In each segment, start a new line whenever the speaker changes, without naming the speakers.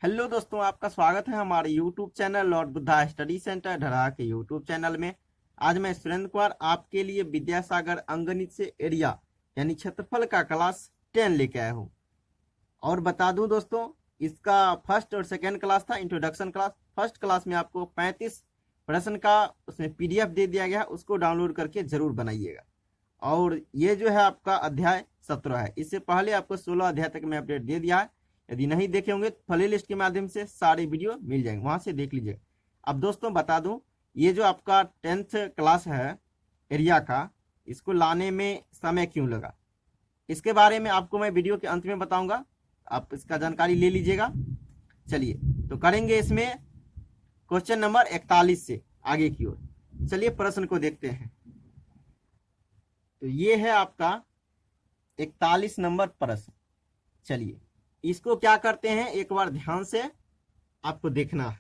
Hello दोस्तों, आपका स्वागत है हमारे YouTube channel Lord Buddha study centre Dhara के यूट्यूब चैनल में। आज मैं सुरेंद्र कुमार आपके लिए विद्यासागर अंकगणित से एरिया यानी क्षेत्रफल का क्लास 10 लेके आया हूँ। और बता दूं दोस्तों, इसका फर्स्ट और सेकेंड क्लास था इंट्रोडक्शन क्लास। फर्स्ट क्लास में आपको 35 प्रश्न का उसमें पीडीएफ दे दिया गया, उसको डाउनलोड करके जरूर बनाइएगा। और ये जो है आपका अध्याय 17 है। इससे पहले आपको 16 अध्याय तक मैं अपडेट दे दिया है। यदि नहीं देखे होंगे तो प्ले लिस्ट के माध्यम से सारे वीडियो मिल जाएंगे, वहां से देख लीजिएगा। अब दोस्तों बता दूं, ये जो आपका 10th क्लास है एरिया का, इसको लाने में समय क्यों लगा, इसके बारे में आपको मैं वीडियो के अंत में बताऊंगा। आप इसका जानकारी ले लीजिएगा। चलिए तो करेंगे इसमें क्वेश्चन नंबर 41 से आगे की ओर। चलिए प्रश्न को देखते हैं। तो ये है आपका 41 नंबर प्रश्न। चलिए इसको क्या करते हैं, एक बार ध्यान से आपको देखना है।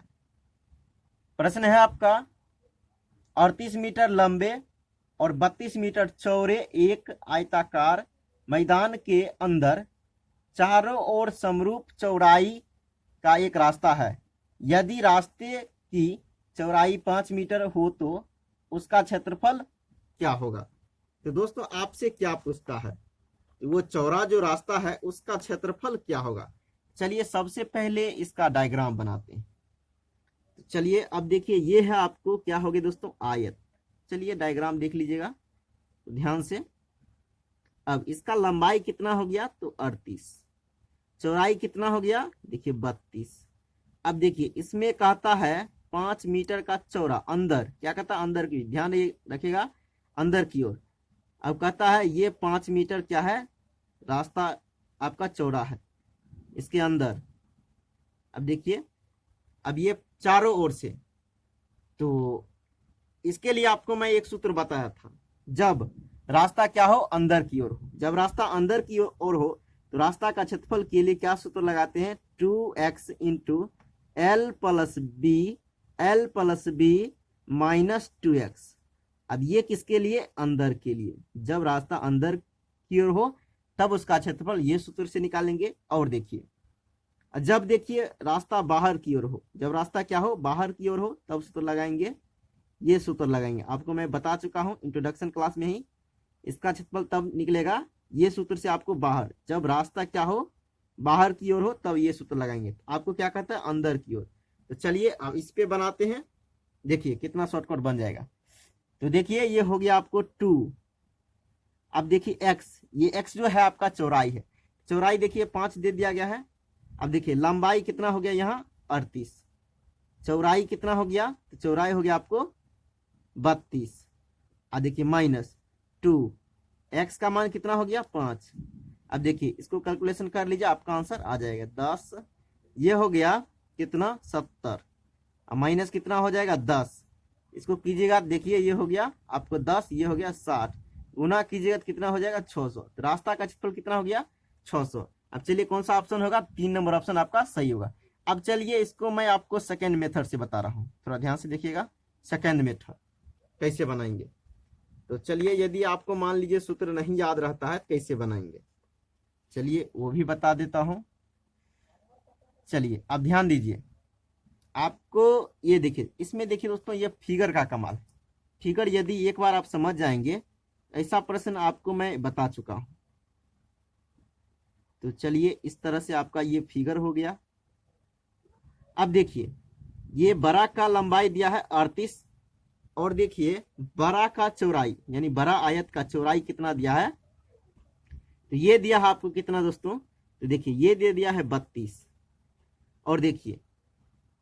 प्रश्न है आपका 38 मीटर लंबे और 32 मीटर चौड़े एक आयताकार मैदान के अंदर चारों ओर समरूप चौड़ाई का एक रास्ता है। यदि रास्ते की चौड़ाई 5 मीटर हो तो उसका क्षेत्रफल क्या होगा। तो दोस्तों आपसे क्या पूछता है, वो चौड़ा जो रास्ता है उसका क्षेत्रफल क्या होगा। चलिए सबसे पहले इसका डायग्राम बनाते हैं। तो चलिए अब देखिए, ये है आपको क्या होगा दोस्तों, आयत। चलिए डायग्राम देख लीजिएगा तो ध्यान से। अब इसका लंबाई कितना हो गया, तो 38। चौड़ाई कितना हो गया, देखिए 32। अब देखिए इसमें कहता है 5 मीटर का चौड़ा, अंदर क्या कहता है, अंदर की, ध्यान रखिएगा, अंदर की ओर। अब कहता है ये 5 मीटर क्या है, रास्ता आपका चौड़ा है इसके अंदर। अब देखिए, अब ये चारों ओर से, तो इसके लिए आपको मैं एक सूत्र बताया था, जब रास्ता क्या हो, अंदर की ओर हो। जब रास्ता अंदर की ओर हो तो रास्ता का क्षेत्रफल के लिए क्या सूत्र लगाते हैं, 2x into L plus B minus 2x। अब ये किसके लिए, अंदर के लिए। जब रास्ता अंदर की ओर हो तब उसका क्षेत्रफल ये सूत्र से निकालेंगे। और देखिए, जब देखिए रास्ता बाहर की ओर हो, जब रास्ता क्या हो, बाहर की ओर हो, तब सूत्र लगाएंगे, ये सूत्र लगाएंगे। आपको मैं बता चुका हूं इंट्रोडक्शन क्लास में ही, इसका क्षेत्रफल तब निकलेगा ये सूत्र से आपको, बाहर, जब रास्ता क्या हो, बाहर की ओर हो, तब ये सूत्र लगाएंगे। आपको क्या कहता है, अंदर की ओर। तो चलिए अब इस पे बनाते हैं, देखिए कितना शॉर्टकट बन जाएगा। तो देखिए ये हो गया आपको 2। अब देखिए x, ये x जो है आपका चौड़ाई है। चौड़ाई देखिए 5 दे दिया गया है। अब देखिए लंबाई कितना हो गया, यहाँ 38। चौड़ाई कितना हो गया, तो चौड़ाई हो गया आपको 32। अब देखिए माइनस 2, x का मान कितना हो गया, 5। अब देखिए इसको कैलकुलेशन कर लीजिए, आपका आंसर आ जाएगा 10। ये हो गया कितना, 70। अब माइनस कितना हो जाएगा, 10। इसको कीजिएगा, देखिए ये हो गया आपको 10, ये हो गया 60। गुना कीजिएगा तो कितना हो जाएगा, 600। तो रास्ता का क्षेत्रफल कितना हो गया, 600। अब चलिए कौन सा ऑप्शन होगा, 3 नंबर ऑप्शन आपका सही होगा। अब चलिए इसको मैं आपको सेकेंड मेथड से बता रहा हूँ, थोड़ा ध्यान से देखिएगा। सेकेंड मेथड कैसे बनाएंगे, तो चलिए यदि आपको मान लीजिए सूत्र नहीं याद रहता है कैसे बनाएंगे, चलिए वो भी बता देता हूँ। चलिए अब ध्यान दीजिए, आपको ये देखिए, इसमें देखिए दोस्तों, ये फिगर का कमाल। फिगर यदि एक बार आप समझ जाएंगे, ऐसा प्रश्न आपको मैं बता चुका हूं। तो चलिए इस तरह से आपका ये फिगर हो गया। अब देखिए ये बड़ा का लंबाई दिया है 38, और देखिए बड़ा का चौड़ाई यानी बड़ा आयत का चौड़ाई कितना दिया है, तो ये दिया है आपको कितना दोस्तों, तो देखिए ये दे दिया है 32। और देखिए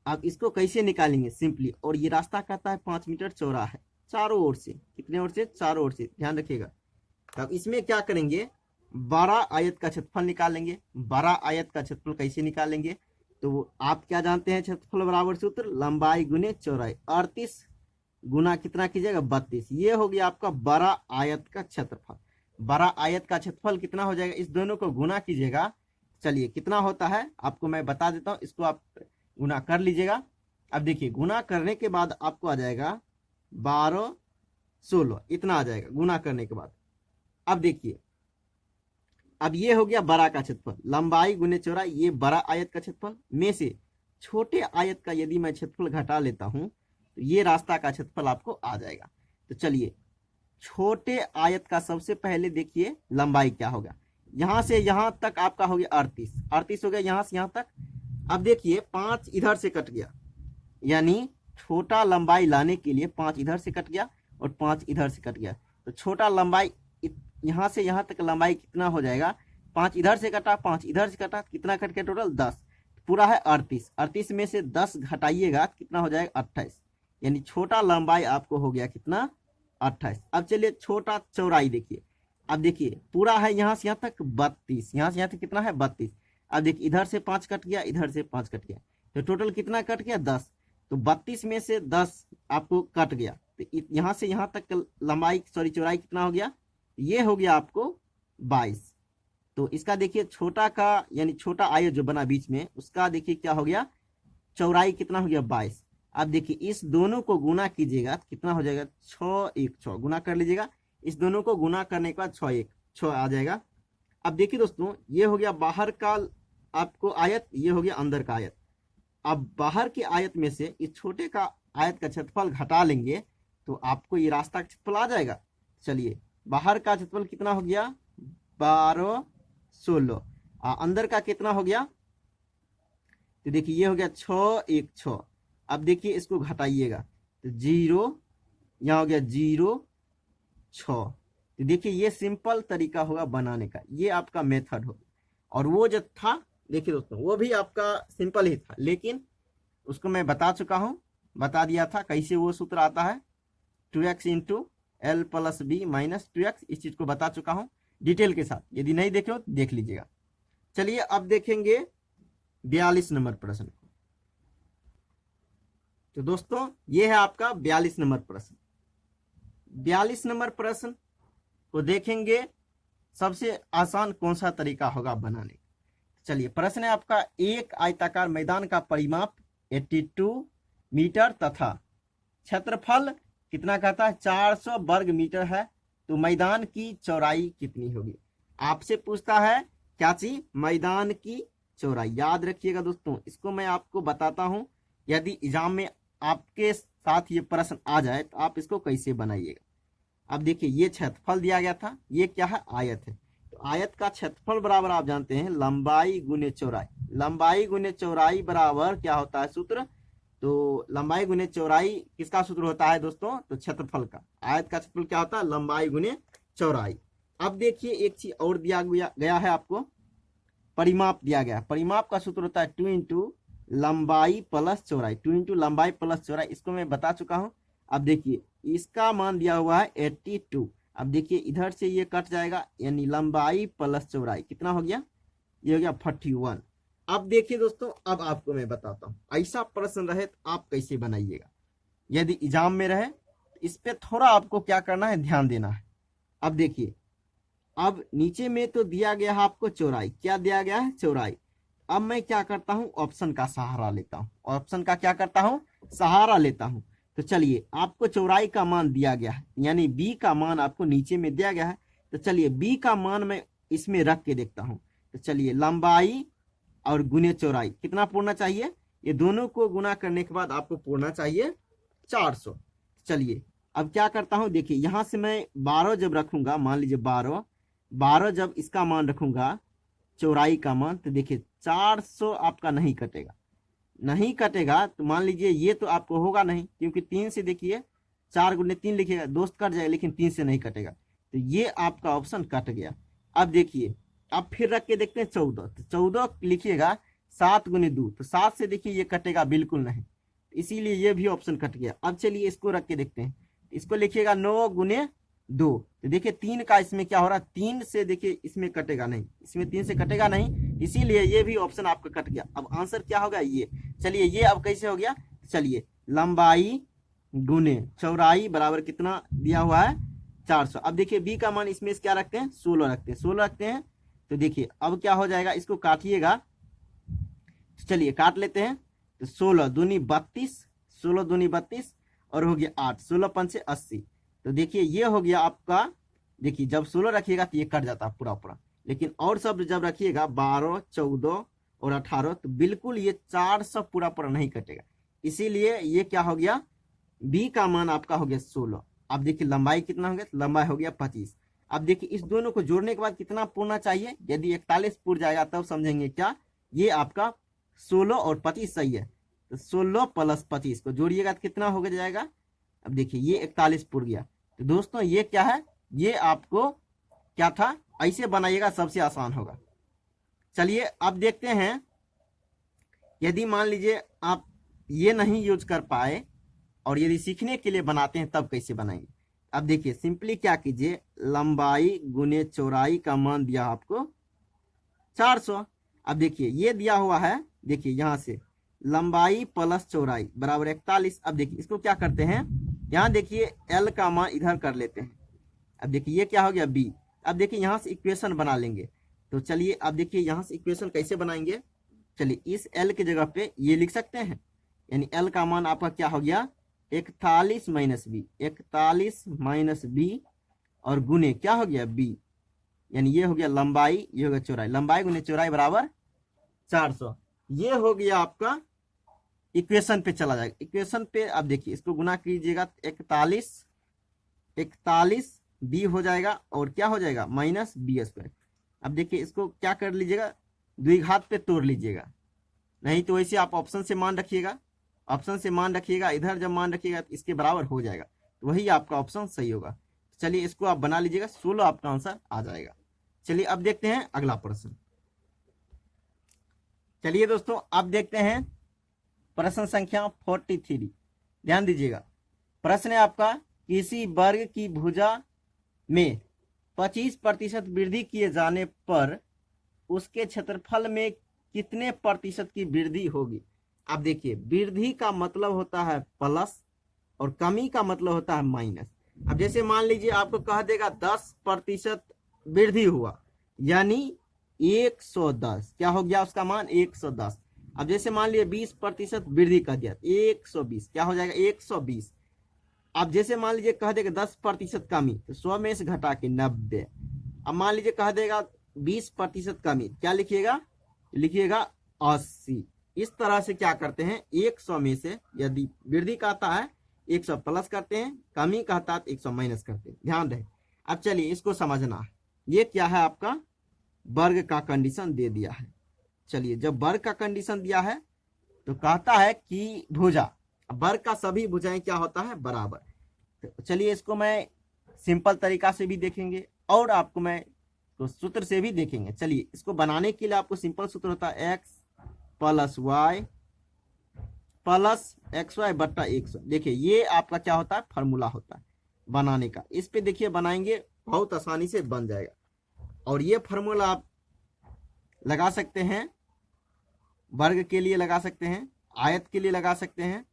आप इसको कैसे निकालेंगे, सिंपली, और ये रास्ता कहता है 5 मीटर चौड़ा है, चारों ओर से, कितने ओर से, चारों ओर से, ध्यान रखिएगा। तब इसमें क्या करेंगे, बड़ा आयत का क्षेत्रफल निकालेंगे। बड़ा आयत का क्षेत्रफल कैसे निकालेंगे, तो आप क्या जानते हैं, क्षेत्रफल बराबर सूत्र लंबाई गुने चौड़ाई। 38 गुना कितना कीजिएगा, 32। ये हो गया आपका बड़ा आयत का क्षेत्रफल। बड़ा आयत का क्षेत्रफल कितना हो जाएगा, इस दोनों को गुना कीजिएगा। चलिए कितना होता है आपको मैं बता देता हूँ, इसको आप गुना कर लीजिएगा। अब देखिए गुना करने के बाद आपको आ जाएगा 12, 16, इतना आ जाएगा गुना करने के बाद। अब देखिए, अब ये हो गया बड़ा का क्षेत्रफल, लंबाई गुने चौड़ाई, ये बड़ा आयत का क्षेत्रफल में से छोटे आयत का यदि मैं क्षेत्रफल घटा लेता हूं तो ये रास्ता का क्षेत्रफल आपको आ जाएगा। तो चलिए छोटे आयत का सबसे पहले देखिए लंबाई क्या होगा। यहां से यहां तक आपका हो गया 38 हो गया, यहां से यहां तक। अब देखिए 5 इधर से कट गया, यानी छोटा लंबाई लाने के लिए 5 इधर से कट गया और 5 इधर से कट गया। तो छोटा लंबाई यहां से यहां तक लंबाई कितना हो जाएगा, 5 इधर से कटा 5 इधर से कटा, कितना कट गया टोटल 10, पूरा है 38 में से 10 घटाइएगा कितना हो जाएगा 28, यानी छोटा लंबाई आपको हो गया कितना 28। अब चलिए छोटा चौड़ाई देखिए। अब देखिए पूरा है यहाँ से यहाँ तक 32, यहाँ से यहाँ तक कितना है 32। अब देखिए इधर से 5 कट गया, इधर से 5 कट गया, तो टोटल कितना कट गया 10। तो 32 में से 10 आपको कट गया, तो यहाँ से यहाँ तक लंबाई चौड़ाई कितना हो गया, ये हो गया आपको 22। तो इसका देखिए छोटा का यानी छोटा आयत जो बना बीच में उसका देखिए क्या हो गया, चौड़ाई कितना हो गया 22। अब देखिए इस दोनों को गुना कीजिएगा कितना हो जाएगा 6 1 6, गुना कर लीजिएगा, इस दोनों को गुना करने के बाद 6 1 6 आ जाएगा। अब देखिए दोस्तों ये हो गया बाहर का आपको आयत, ये हो गया अंदर का आयत। अब बाहर के आयत में से इस छोटे का आयत का क्षेत्रफल घटा लेंगे तो आपको ये रास्ता का क्षेत्रफल आ जाएगा। चलिए बाहर का क्षेत्रफल कितना हो गया 12 16, अंदर का कितना हो गया, तो देखिए ये हो गया 6 1 6। अब देखिए इसको घटाइएगा तो 0, यहाँ हो गया 0 6। तो देखिए ये सिंपल तरीका होगा बनाने का, ये आपका मेथड होगा। और वो जो था देखिए दोस्तों वो भी आपका सिंपल ही था, लेकिन उसको मैं बता चुका हूँ, बता दिया था कैसे वो सूत्र आता है 2x into L plus B minus 2x, इस चीज को बता चुका हूँ डिटेल के साथ, यदि नहीं देखे हो तो देख लीजिएगा। चलिए अब देखेंगे 42 नंबर प्रश्न को। तो दोस्तों ये है आपका 42 नंबर प्रश्न। 42 नंबर प्रश्न को देखेंगे सबसे आसान कौन सा तरीका होगा बनाने का। चलिए प्रश्न है आपका, एक आयताकार मैदान का परिमाप 82 मीटर तथा क्षेत्रफल कितना कहता है 400 वर्ग मीटर है, तो मैदान की चौड़ाई कितनी होगी। आपसे पूछता है क्या चीज, मैदान की चौड़ाई। याद रखिएगा दोस्तों, इसको मैं आपको बताता हूं, यदि एग्जाम में आपके साथ ये प्रश्न आ जाए तो आप इसको कैसे बनाइएगा। अब देखिए ये क्षेत्रफल दिया गया था, ये क्या है आयत है, तो आयत का क्षेत्रफल बराबर आप जानते हैं लंबाई गुने चौड़ाई। लंबाई गुने चौड़ाई बराबर क्या होता है सूत्र, तो लंबाई गुने चौड़ाई किसका सूत्र होता है दोस्तों, तो क्षेत्रफल का। आयत का क्षेत्रफल क्या होता है लंबाई गुने चौड़ाई। अब देखिए एक चीज और दिया गया है आपको, परिमाप दिया गया। परिमाप का सूत्र होता है 2 इंटू लंबाई प्लस चौड़ाई, 2 इंटू लंबाई प्लस चौड़ाई, इसको मैं बता चुका हूं। अब देखिए इसका मान दिया हुआ है 82। अब देखिए इधर से ये कट जाएगा, यानी लंबाई प्लस चौड़ाई कितना हो गया, ये हो गया 41। अब देखिए दोस्तों, अब आपको मैं बताता हूँ ऐसा प्रश्न रहे तो आप कैसे बनाइएगा। यदि एग्जाम में रहे इस पे थोड़ा आपको क्या करना है, ध्यान देना है। अब देखिए अब नीचे में तो दिया गया है आपको चौड़ाई, क्या दिया गया है चौड़ाई। अब मैं क्या करता हूं, ऑप्शन का सहारा लेता हूं, ऑप्शन का क्या करता हूं, सहारा लेता हूं। तो चलिए आपको चौड़ाई का मान दिया गया है, यानी बी का मान आपको नीचे में दिया गया है। तो चलिए बी का मान मैं इसमें रख के देखता हूं। तो चलिए लंबाई और गुने चौड़ाई कितना पूर्णा चाहिए, ये दोनों को गुना करने के बाद आपको पूर्णा चाहिए 400। चलिए अब क्या करता हूं, देखिए यहां से मैं 12 जब रखूंगा, मान लीजिए 12 जब इसका मान रखूंगा चौड़ाई का मान, तो देखिए 400 आपका नहीं कटेगा, नहीं कटेगा। तो मान लीजिए ये तो आपको होगा नहीं, क्योंकि 3 से देखिए 4 गुने 3 लिखिएगा दोस्त कट जाएगा, लेकिन 3 से नहीं कटेगा, तो ये आपका ऑप्शन कट गया। अब देखिए अब फिर रख के देखते हैं 14, तो 14 लिखिएगा 7 गुने 2, तो 7 से देखिए ये कटेगा बिल्कुल नहीं, इसीलिए ये भी ऑप्शन कट गया। अब चलिए इसको रख के देखते हैं, इसको लिखिएगा 9 गुने 2, तो देखिए 3 का इसमें क्या हो रहा है, 3 से देखिए इसमें कटेगा नहीं, इसमें 3 से कटेगा नहीं, इसीलिए ये भी ऑप्शन आपका कट गया। अब आंसर क्या होगा ये, चलिए ये अब कैसे हो गया, चलिए लंबाई गुने चौड़ाई बराबर कितना दिया हुआ है 400। अब देखिए बी का मान इसमें क्या रखते हैं 16 रखते हैं, 16 रखते हैं। तो देखिए अब क्या हो जाएगा, इसको काटिएगा, तो चलिए काट लेते हैं। तो 16 दूनी 32, 16 दूनी 32 और हो गया 8, 16 पंचे 80। तो देखिए ये हो गया आपका, देखिए जब 16 रखिएगा तो ये कट जाता है पूरा पूरा, लेकिन और सब जब रखिएगा 12 14 और 18, तो बिल्कुल ये 400 पूरा पूरा नहीं कटेगा, इसीलिए ये क्या हो गया, बी का मान आपका हो गया 16। अब देखिए लंबाई कितना हो गया, लंबाई हो गया 25। अब देखिए इस दोनों को जोड़ने के बाद कितना पूर्णा चाहिए, यदि 41 पूर जाएगा तब समझेंगे क्या ये आपका 16 और 25 सही है। तो 16 + 25 को जोड़िएगा तो कितना हो जाएगा, अब देखिए ये 41 पूर गया। तो दोस्तों ये क्या है, ये आपको क्या था, ऐसे बनाइएगा सबसे आसान होगा। चलिए अब देखते हैं, यदि मान लीजिए आप ये नहीं यूज कर पाए और यदि सीखने के लिए बनाते हैं तब कैसे बनाएंगे। अब देखिए सिंपली क्या कीजिए, लंबाई गुने चौड़ाई का मान दिया आपको 400। अब देखिए ये दिया हुआ है, देखिए यहाँ से लंबाई + चौड़ाई बराबर 41। अब देखिए इसको क्या करते हैं, यहाँ देखिए एल का मान इधर कर लेते हैं। अब देखिए ये क्या हो गया बी। अब देखिए यहाँ से इक्वेशन बना लेंगे। तो चलिए अब देखिए यहाँ से इक्वेशन कैसे बनाएंगे, चलिए इस एल की जगह पे ये लिख सकते हैं, यानी एल का मान आपका क्या हो गया 41 - बी, 41 - बी और गुने क्या हो गया बी, यानी ये हो गया लंबाई, ये हो गया चौड़ाई, लंबाई गुने चौड़ाई बराबर 400। ये हो गया आपका इक्वेशन पे चला जाएगा। इक्वेशन पे अब देखिए इसको गुना कीजिएगा, 41 बी हो जाएगा और क्या हो जाएगा -b²। अब देखिए इसको क्या कर लीजिएगा, द्विघात पे तोड़ लीजिएगा, नहीं तो वैसे आप ऑप्शन से मान रखिएगा, ऑप्शन से मान रखिएगा, इधर जब मान रखिएगा तो इसके बराबर हो जाएगा, तो वही आपका ऑप्शन सही होगा। चलिए इसको आप बना लीजिएगा, 16 आपका आंसर आ जाएगा। चलिए अब देखते हैं अगला प्रश्न। चलिए दोस्तों अब देखते हैं प्रश्न संख्या 43। ध्यान दीजिएगा, प्रश्न है आपका, किसी वर्ग की भुजा में 25% वृद्धि किए जाने पर उसके क्षेत्रफल में कितने प्रतिशत की वृद्धि होगी। अब देखिए वृद्धि का मतलब होता है प्लस और कमी का मतलब होता है माइनस। अब जैसे मान लीजिए आपको कह देगा 10% वृद्धि हुआ, यानी 110, क्या हो गया उसका मान 110। अब जैसे मान लीजिए 20% वृद्धि कर दिया 120, क्या हो जाएगा 120। अब जैसे मान लीजिए कह देगा 10% कमी, तो 100 में से घटा के 90। अब मान लीजिए कह देगा 20% कमी, क्या लिखिएगा, लिखिएगा 80। इस तरह से क्या करते हैं, 100 में से यदि वृद्धि कहता है 100 प्लस करते हैं, कमी कहता है 100 माइनस करते हैं, ध्यान रहे। अब चलिए इसको समझना है, ये क्या है आपका वर्ग का कंडीशन दे दिया है। चलिए जब वर्ग का कंडीशन दिया है तो कहता है कि भुजा, वर्ग का सभी भुजाएं क्या होता है बराबर। तो चलिए इसको मैं सिंपल तरीका से भी देखेंगे और आपको मैं तो सूत्र से भी देखेंगे। चलिए इसको बनाने के लिए आपको सिंपल सूत्र होता है x + y + xy बट्टा 100। देखिए ये आपका क्या होता है फार्मूला होता है बनाने का। इस पे देखिए बनाएंगे बहुत आसानी से बन जाएगा, और ये फार्मूला आप लगा सकते हैं, वर्ग के लिए लगा सकते हैं, आयत के लिए लगा सकते हैं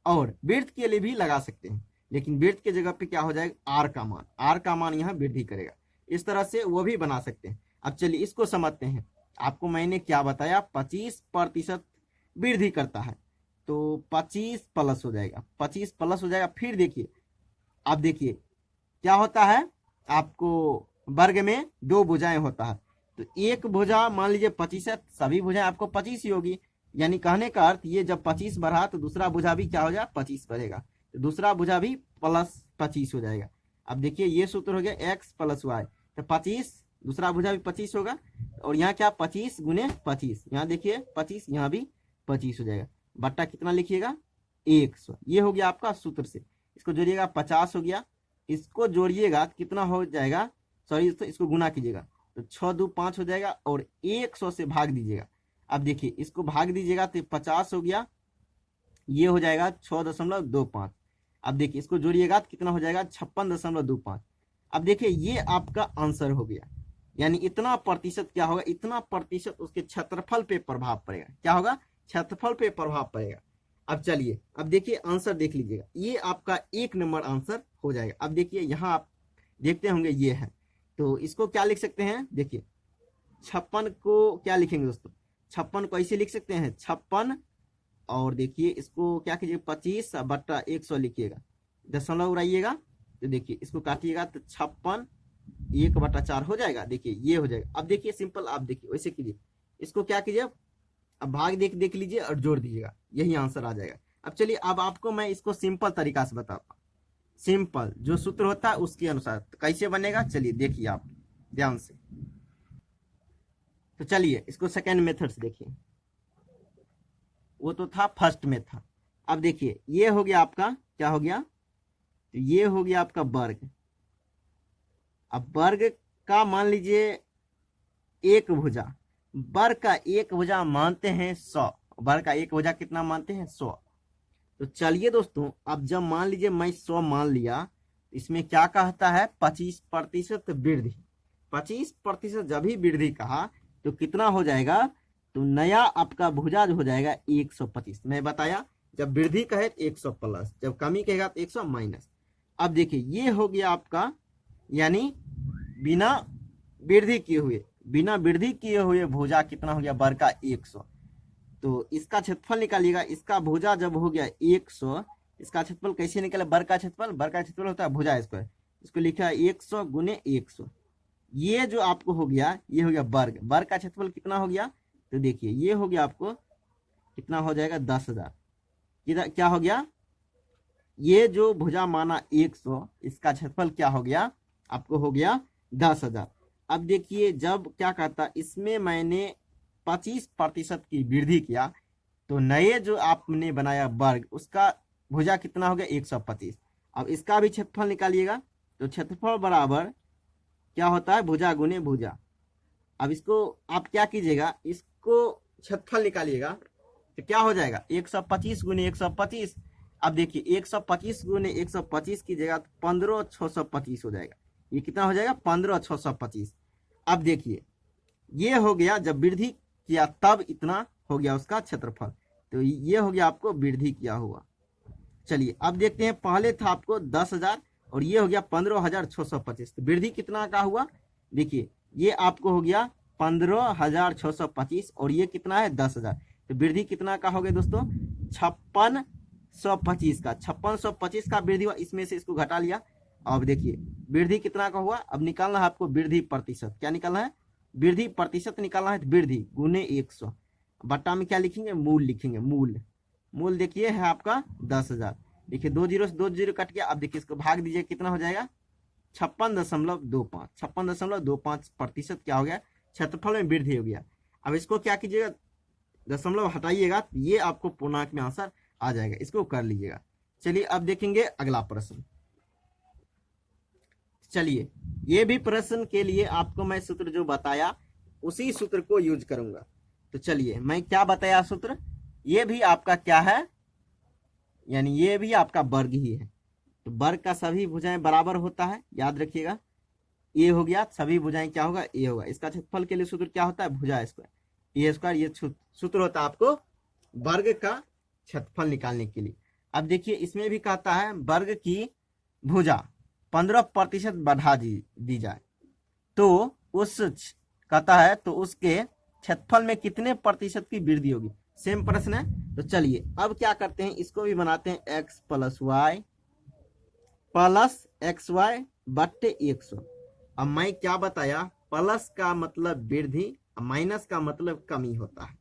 और वृत्त के लिए भी लगा सकते हैं। लेकिन वृत्त के जगह पे क्या हो जाएगा आर का मान यहाँ वृद्धि करेगा। इस तरह से वो भी बना सकते हैं। अब चलिए इसको समझते हैं। आपको मैंने क्या बताया, 25% वृद्धि करता है तो 25 प्लस हो जाएगा, 25 प्लस हो जाएगा। फिर देखिए अब देखिए क्या होता है, आपको वर्ग में 2 भुजाएं होता है, तो एक भुजा मान लीजिए 25 है, सभी भुजाएं आपको 25 ही होगी। यानी कहने का अर्थ ये जब 25 बढ़ा तो दूसरा भुजा भी क्या हो जाएगा 25 बढ़ेगा, तो दूसरा भुजा भी प्लस 25 हो जाएगा। अब देखिए ये सूत्र हो गया x + y, तो 25 दूसरा भुजा भी 25 होगा, और यहाँ क्या 25 गुने 25, यहाँ देखिए 25, यहाँ भी 25 हो जाएगा, बट्टा कितना लिखिएगा 100। ये हो गया आपका सूत्र से। इसको जोड़िएगा 50 हो गया, इसको जोड़िएगा कितना हो जाएगा, सॉरी तो इसको गुना कीजिएगा तो 6 2 5 हो जाएगा, और 100 से भाग दीजिएगा। अब देखिए इसको भाग दीजिएगा तो 50 हो गया, ये हो जाएगा 6.25। अब देखिए इसको जोड़िएगा तो कितना हो जाएगा 56.25। अब देखिए ये आपका आंसर हो गया, यानी इतना प्रतिशत क्या होगा, इतना प्रतिशत उसके क्षेत्रफल पे प्रभाव पड़ेगा। क्या होगा, क्षेत्रफल पे प्रभाव पड़ेगा। अब चलिए अब देखिए आंसर देख लीजिएगा, ये आपका 1 नंबर आंसर हो जाएगा। अब देखिए यहाँ आप देखते होंगे ये है, तो इसको क्या लिख सकते हैं, देखिए 56 को क्या लिखेंगे दोस्तों, 56 को ऐसे लिख सकते हैं 56, और देखिए इसको क्या कीजिए 25 बट्टा 100 लिखिएगा, दशमलव उड़ाइएगा, तो देखिए इसको काटिएगा तो 56 1/4 हो जाएगा। देखिए ये हो जाएगा। अब देखिए सिंपल, आप देखिए वैसे कीजिए, इसको क्या कीजिए अब भाग देख लीजिए और जोड़ दीजिएगा, यही आंसर आ जाएगा। अब चलिए, अब आपको मैं इसको सिंपल तरीका से बताता हूँ, सिंपल जो सूत्र होता है उसके अनुसार तो कैसे बनेगा, चलिए देखिए आप ध्यान से। तो चलिए इसको सेकेंड मेथड से देखिए, वो तो था फर्स्ट में था। अब देखिए ये हो गया आपका, क्या हो गया, तो ये हो गया आपका वर्ग। अब वर्ग का मान लीजिए एक भुजा, वर्ग का एक भुजा मानते हैं 100, वर्ग का एक भुजा कितना मानते हैं 100। तो चलिए दोस्तों, अब जब मान लीजिए मैं 100 मान लिया, इसमें क्या कहता है 25% वृद्धि, 25% जब भी वृद्धि कहा तो कितना हो जाएगा, तो नया आपका भुजा जो हो जाएगा 125। मैं बताया जब वृद्धि कहे तो 100 प्लस, जब कमी कहेगा तो 100 माइनस। अब देखिए ये हो गया आपका, यानी बिना वृद्धि किए हुए भुजा कितना हो गया, वर्ग का 100। तो इसका क्षेत्रफल निकालिएगा, इसका भुजा जब हो गया 100, इसका क्षेत्रफल कैसे निकले, वर्ग का क्षेत्रफल होता है भुजा स्क्वायर, इसको लिखा है 100 गुने 100। ये जो आपको हो गया, ये हो गया वर्ग का क्षेत्रफल कितना हो गया, तो देखिए ये हो गया आपको कितना हो जाएगा 10,000। क्या हो गया, ये जो भुजा माना 100, इसका क्षेत्रफल क्या हो गया आपको, हो गया 10,000। अब देखिए जब क्या कहता, इसमें मैंने 25% की वृद्धि किया, तो नए जो आपने बनाया वर्ग, उसका भुजा कितना हो गया 125। अब इसका भी क्षेत्रफल निकालिएगा, तो क्षेत्रफल बराबर क्या होता है, भुजा गुने भुजा। अब इसको आप क्या कीजिएगा, इसको क्षेत्रफल निकालिएगा, तो क्या हो जाएगा 125 गुने 125। अब देखिए 125 गुने 125 की जगह 15,625 हो जाएगा, ये कितना हो जाएगा 15,625। अब देखिए ये हो गया जब वृद्धि किया तब इतना हो गया उसका क्षेत्रफल, तो ये हो गया आपको वृद्धि किया हुआ। चलिए अब देखते हैं, पहले था आपको 10,000 और ये हो गया 15,625, तो वृद्धि कितना का हुआ, देखिए ये आपको हो गया 15,625 और ये कितना है 10,000, तो वृद्धि कितना का हो गया दोस्तों 5625 का, 5625 का वृद्धि हुआ, इसमें से इसको घटा लिया। अब देखिए वृद्धि कितना का हुआ, अब निकालना है आपको वृद्धि प्रतिशत, क्या निकालना है, वृद्धि प्रतिशत निकालना है, तो वृद्धि गुने 100, बट्टा में क्या लिखेंगे, मूल लिखेंगे, मूल देखिए है आपका 10,000। देखिए 2 जीरो से 2 जीरो कट गया। अब देखिए इसको भाग दीजिए, कितना हो जाएगा 56.25% क्या हो गया, क्षेत्रफल में वृद्धि हो गया। अब इसको क्या कीजिएगा, दशमलव हटाइएगा, ये आपको पूर्णांक में आंसर आ जाएगा, इसको कर लीजिएगा। चलिए अब देखेंगे अगला प्रश्न। चलिए ये भी प्रश्न के लिए आपको मैं सूत्र जो बताया उसी सूत्र को यूज करूंगा। तो चलिए मैं क्या बताया सूत्र, ये भी आपका क्या है, यानी ये भी आपका वर्ग ही है। तो वर्ग का सभी भुजाएं बराबर होता है, याद रखिएगा। ए हो गया, सभी भुजाएं क्या होगा, ए होगा। इसका क्षेत्रफल के लिए सूत्र क्या होता है, भुजा स्क्वायर, ए स्क्वायर, ये सूत्र होता है आपको वर्ग का क्षेत्रफल निकालने के लिए। अब देखिए इसमें भी कहता है वर्ग की भुजा 15% बढ़ा दी जाए, तो उस कहता है तो उसके क्षेत्रफल में कितने प्रतिशत की वृद्धि होगी, सेम प्रश्न है। तो चलिए अब क्या करते हैं, इसको भी बनाते हैं x प्लस एक्स वाई बट्टे 100। अब मैं क्या बताया, प्लस का मतलब वृद्धि, माइनस का मतलब कमी होता है।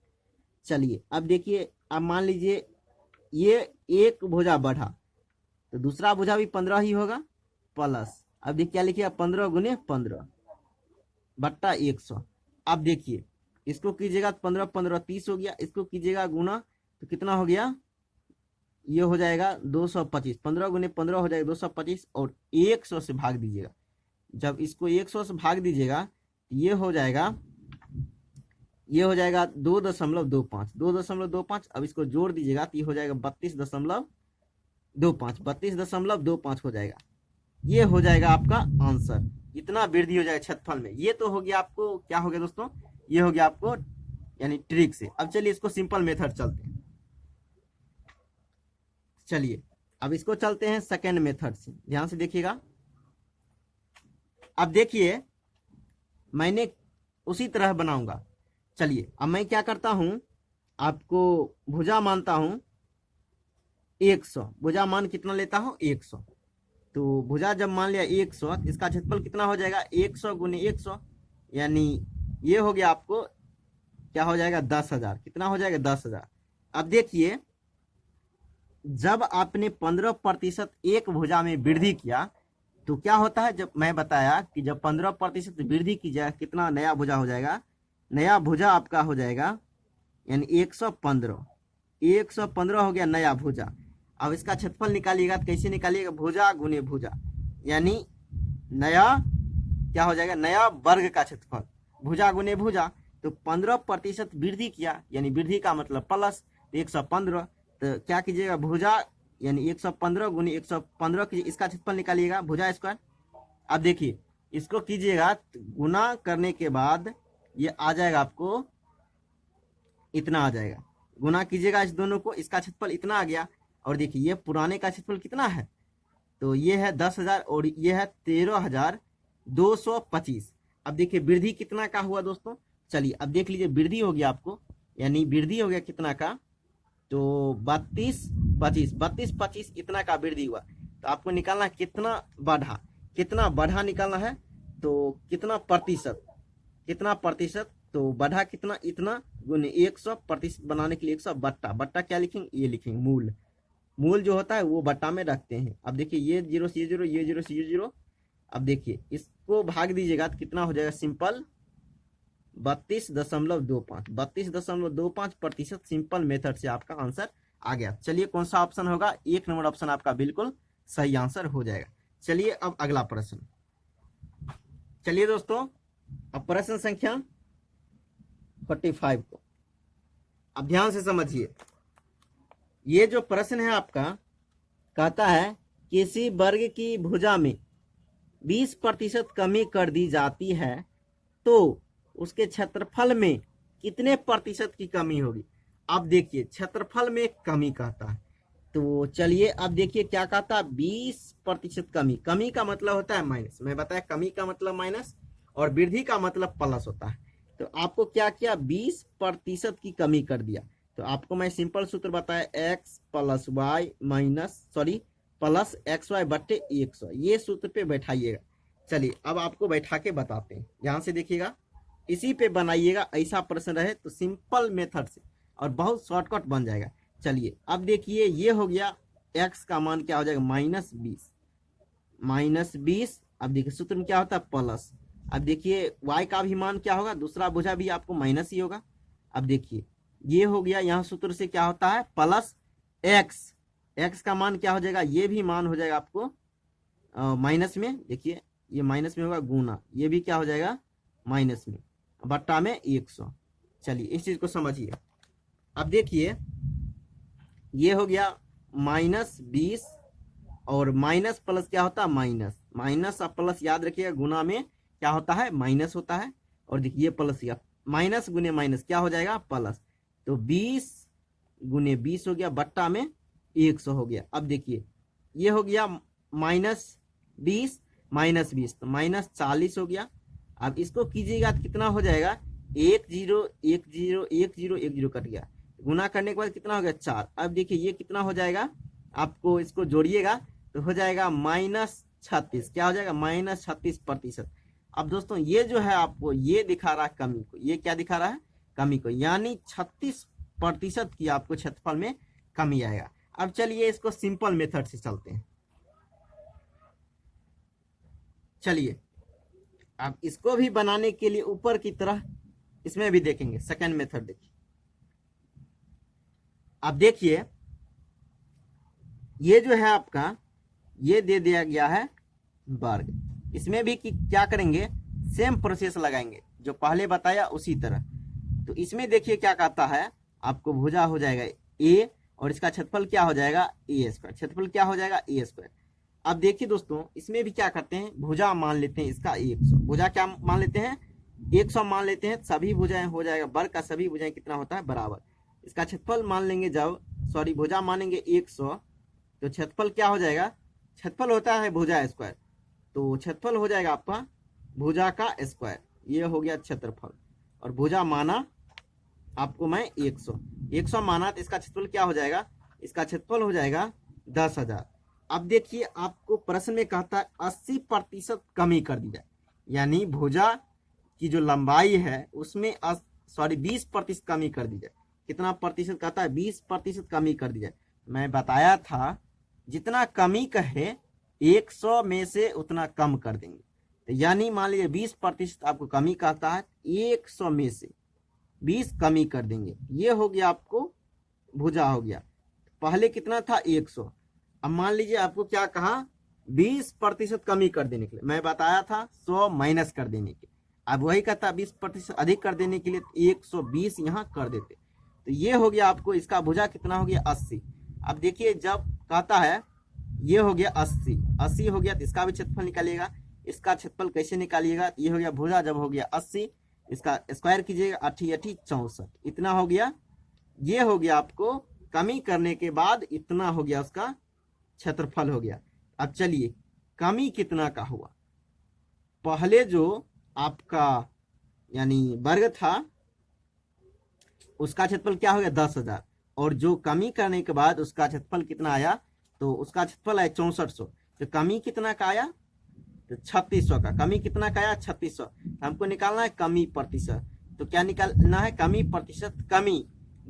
चलिए अब देखिए, अब मान लीजिए ये एक भुजा बढ़ा तो दूसरा भुजा भी 15 ही होगा प्लस, अब देखिए क्या लिखिएगा 15 गुने 15 बट्टा 100। अब देखिए इसको कीजिएगा 15 15 30 हो गया, इसको कीजिएगा गुना तो कितना हो गया, ये हो जाएगा 225, 15 गुने 15 हो जाएगा 225 और 100 से भाग दीजिएगा। जब इसको 100 से भाग दीजिएगा ये हो जाएगा 2.25। अब इसको जोड़ दीजिएगा तो ये हो जाएगा 32.25 हो जाएगा। ये हो जाएगा आपका आंसर, इतना वृद्धि हो जाएगा क्षेत्रफल में। ये तो हो गया आपको, क्या हो गया दोस्तों, ये हो गया आपको यानी ट्रिक से। अब चलिए इसको सिंपल मेथड चलते हैं। चलिए अब इसको चलते हैं सेकेंड मेथड से, ध्यान से देखिएगा। अब देखिए मैंने उसी तरह बनाऊंगा। चलिए अब मैं क्या करता हूं, आपको भुजा मानता हूं 100, भुजा मान कितना लेता हूं 100। तो भुजा जब मान लिया 100, इसका क्षेत्रफल कितना हो जाएगा 100 गुने 100, यानी ये हो गया आपको क्या हो जाएगा 10,000। कितना हो जाएगा 10,000। अब देखिए जब आपने 15% एक भुजा में वृद्धि किया तो क्या होता है, जब मैं बताया कि जब 15% वृद्धि की जाए कितना नया भुजा हो जाएगा, नया भुजा आपका हो जाएगा यानी 115। 115 हो गया नया भुजा। अब इसका क्षेत्रफल निकालिएगा तो कैसे निकालिएगा, भुजा गुने भुजा, यानी नया क्या हो जाएगा, नया वर्ग का क्षेत्रफल, भुजा गुने भुजा। तो 15% वृद्धि किया यानी वृद्धि का मतलब प्लस 115, तो क्या कीजिएगा भुजा यानी 115 गुने 115 कीजिए, इसका क्षेत्रफल निकालिएगा भुजा स्क्वायर। अब देखिए इसको कीजिएगा गुना करने के बाद ये आ जाएगा आपको इतना आ जाएगा, गुना कीजिएगा इस दोनों को, इसका क्षेत्रफल इतना आ गया। और देखिए ये पुराने का क्षेत्रफल कितना है, तो ये है 10,000 और ये है 13,225। अब देखिए वृद्धि कितना का हुआ दोस्तों, चलिए अब देख लीजिए वृद्धि हो गया आपको, यानी वृद्धि हो गया कितना का, तो 32,25 इतना का वृद्धि हुआ। तो आपको निकालना कितना बढ़ा, कितना बढ़ा निकालना है, तो कितना प्रतिशत, कितना प्रतिशत, तो बढ़ा कितना इतना गुने 100% बनाने के लिए 100 बट्टा, बट्टा क्या लिखेंगे, ये लिखेंगे मूल, मूल जो होता है वो बट्टा में रखते हैं। अब देखिए ये 0 से ये 0, ये 0 से ये 0। अब देखिए इसको भाग दीजिएगा तो कितना हो जाएगा, सिंपल 32.25, 32.25% सिंपल मेथड से आपका आंसर आ गया। चलिए कौन सा ऑप्शन होगा, 1 नंबर ऑप्शन आपका बिल्कुल सही आंसर हो जाएगा। चलिए अब अगला प्रश्न, चलिए दोस्तों अब प्रश्न संख्या 45 को अब ध्यान से समझिए। ये जो प्रश्न है आपका कहता है किसी वर्ग की भुजा में 20% कमी कर दी जाती है तो उसके क्षेत्रफल में कितने प्रतिशत की कमी होगी। अब देखिए क्षेत्रफल में कमी कहता है, तो चलिए अब देखिए क्या कहता है, 20% कमी, कमी का मतलब होता है माइनस, मैं बताया कमी का मतलब माइनस और वृद्धि का मतलब प्लस होता है। तो आपको क्या किया, 20% की कमी कर दिया। तो आपको मैं सिंपल सूत्र बताया, X plus Y plus X Y बट्टे 100, ये सूत्र पे बैठाइएगा। चलिए अब आपको बैठा के बताते हैं, ध्यान से देखिएगा, इसी पे बनाइएगा, ऐसा प्रश्न रहे तो सिंपल मेथड से और बहुत शॉर्टकट बन जाएगा। चलिए अब देखिए ये हो गया, एक्स का मान क्या हो जाएगा -20। अब देखिए सूत्र में क्या होता है प्लस। अब देखिए y का भी मान क्या होगा, दूसरा भुजा भी आपको माइनस ही होगा। अब देखिए ये हो गया, यहाँ सूत्र से क्या होता है प्लस x, x का मान क्या हो जाएगा, ये भी मान हो जाएगा आपको माइनस में, देखिए ये माइनस में होगा गुना, ये भी क्या हो जाएगा माइनस में, बट्टा में 100। चलिए इस चीज को समझिए। अब देखिए ये हो गया -20 और माइनस प्लस क्या होता है माइनस और प्लस याद रखिएगा, गुना में क्या होता है माइनस होता है। और देखिए प्लस या माइनस गुने माइनस क्या हो जाएगा प्लस, तो 20 गुने 20 हो गया, बट्टा में 100 हो गया। अब देखिए ये हो गया -20 -20 तो -40 हो गया। अब इसको कीजिएगा तो कितना हो जाएगा, 1 0 1 0 1 0 1 0 कट गया, गुना करने के बाद कितना हो गया 4। अब देखिए ये कितना हो जाएगा, आपको इसको जोड़िएगा तो हो जाएगा -36, क्या हो जाएगा -36%। अब दोस्तों ये जो है आपको ये दिखा रहा है कमी को, ये क्या दिखा रहा है कमी को, यानी 36% की आपको क्षेत्रफल में कमी आएगा। अब चलिए इसको सिंपल मेथड से चलते हैं। चलिए अब इसको भी बनाने के लिए ऊपर की तरह इसमें भी देखेंगे, सेकंड मेथड देखिए। अब देखिए ये जो है आपका ये दे दिया गया है वर्ग, इसमें भी क्या करेंगे सेम प्रोसेस लगाएंगे जो पहले बताया उसी तरह। तो इसमें देखिए क्या कहता है, आपको भुजा हो जाएगा a और इसका क्षेत्रफल क्या हो जाएगा a स्क्वायर, क्षेत्रफल क्या हो जाएगा a स्क्वायर। अब देखिए दोस्तों इसमें भी क्या करते हैं, भुजा मान लेते हैं इसका 100, भुजा क्या मान लेते हैं 100 मान लेते हैं, सभी भुजाएं हो जाएगा, वर्ग का सभी भुजाएं कितना होता है बराबर। इसका क्षेत्रफल मान लेंगे जब भुजा मानेंगे 100 तो क्षेत्रफल क्या हो जाएगा, क्षेत्रफल होता है भुजा स्क्वायर, तो क्षेत्रफल हो जाएगा आपका भुजा का स्क्वायर, ये हो गया क्षेत्रफल। और भुजा माना आपको मैं 100 माना तो इसका क्षेत्रफल क्या हो जाएगा, इसका क्षेत्रफल हो जाएगा 10,000। अब देखिए आपको प्रश्न में कहता है 80% कमी कर दी जाए, यानी भुजा की जो लंबाई है उसमें सॉरी 20% कमी कर दी जाए। कितना प्रतिशत कहता है? 20% कमी कर दी जाए। मैं बताया था जितना कमी कहे 100 में से उतना कम कर देंगे। तो यानी मान लीजिए 20% आपको कमी कहता है, 100 में से 20 कमी कर देंगे। ये हो गया आपको भुजा हो गया। पहले कितना था? 100। अब मान लीजिए आपको क्या कहा? 20% कमी कर देने के लिए। मैं बताया था 100 माइनस कर देने के। अब वही कहता 20% अधिक कर देने के लिए 120 यहाँ कर देते। तो ये हो गया आपको, इसका भुजा कितना हो गया? 80। अब देखिए जब कहता है ये हो गया 80 हो गया, तो इसका भी क्षेत्रफल निकालिएगा। इसका क्षेत्रफल कैसे निकालिएगा? ये हो गया भुजा जब हो गया 80, इसका स्क्वायर कीजिएगा, 8 8 64, इतना हो गया। ये हो गया आपको कमी करने के बाद इतना हो गया, उसका क्षेत्रफल हो गया। अब चलिए कमी कितना का हुआ? पहले जो आपका यानी वर्ग था उसका क्षेत्रफल क्या हो गया? 10,000। और जो कमी करने के बाद उसका क्षेत्रफल कितना आया? तो उसका क्षेत्रफल है 6400। तो कमी कितना का आया? तो 3600 का। कमी कितना का आया? 3600। हमको निकालना है कमी प्रतिशत। तो क्या निकालना है? कमी प्रतिशत, कमी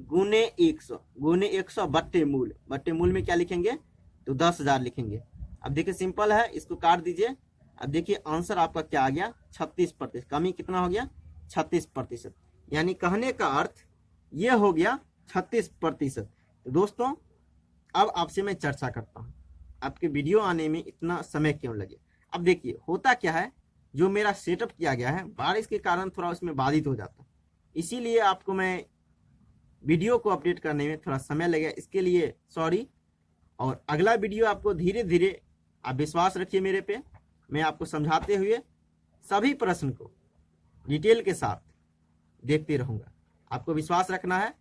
गुने 100, गुने 100 बट्टे मूल। बट्टे मूल में क्या लिखेंगे? तो 10,000 लिखेंगे। अब देखिए सिंपल है, इसको काट दीजिए। अब देखिए आंसर आपका क्या आ गया? 36%। कमी कितना हो गया? 36%। यानी कहने का अर्थ ये हो गया 36%। तो दोस्तों अब आपसे मैं चर्चा करता हूँ, आपके वीडियो आने में इतना समय क्यों लगे? अब देखिए होता क्या है, जो मेरा सेटअप किया गया है बारिश के कारण थोड़ा उसमें बाधित हो जाता है, इसीलिए आपको मैं वीडियो को अपडेट करने में थोड़ा समय लगेगा, इसके लिए सॉरी। और अगला वीडियो आपको धीरे धीरे, आप विश्वास रखिए मेरे पे, मैं आपको समझाते हुए सभी प्रश्न को डिटेल के साथ देखते रहूँगा। आपको विश्वास रखना है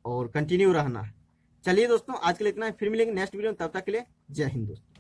और कंटिन्यू रहना है। चलिए दोस्तों आज के लिए इतना ही, फिर मिलेंगे नेक्स्ट वीडियो में। तब तक के लिए जय हिंद दोस्तों।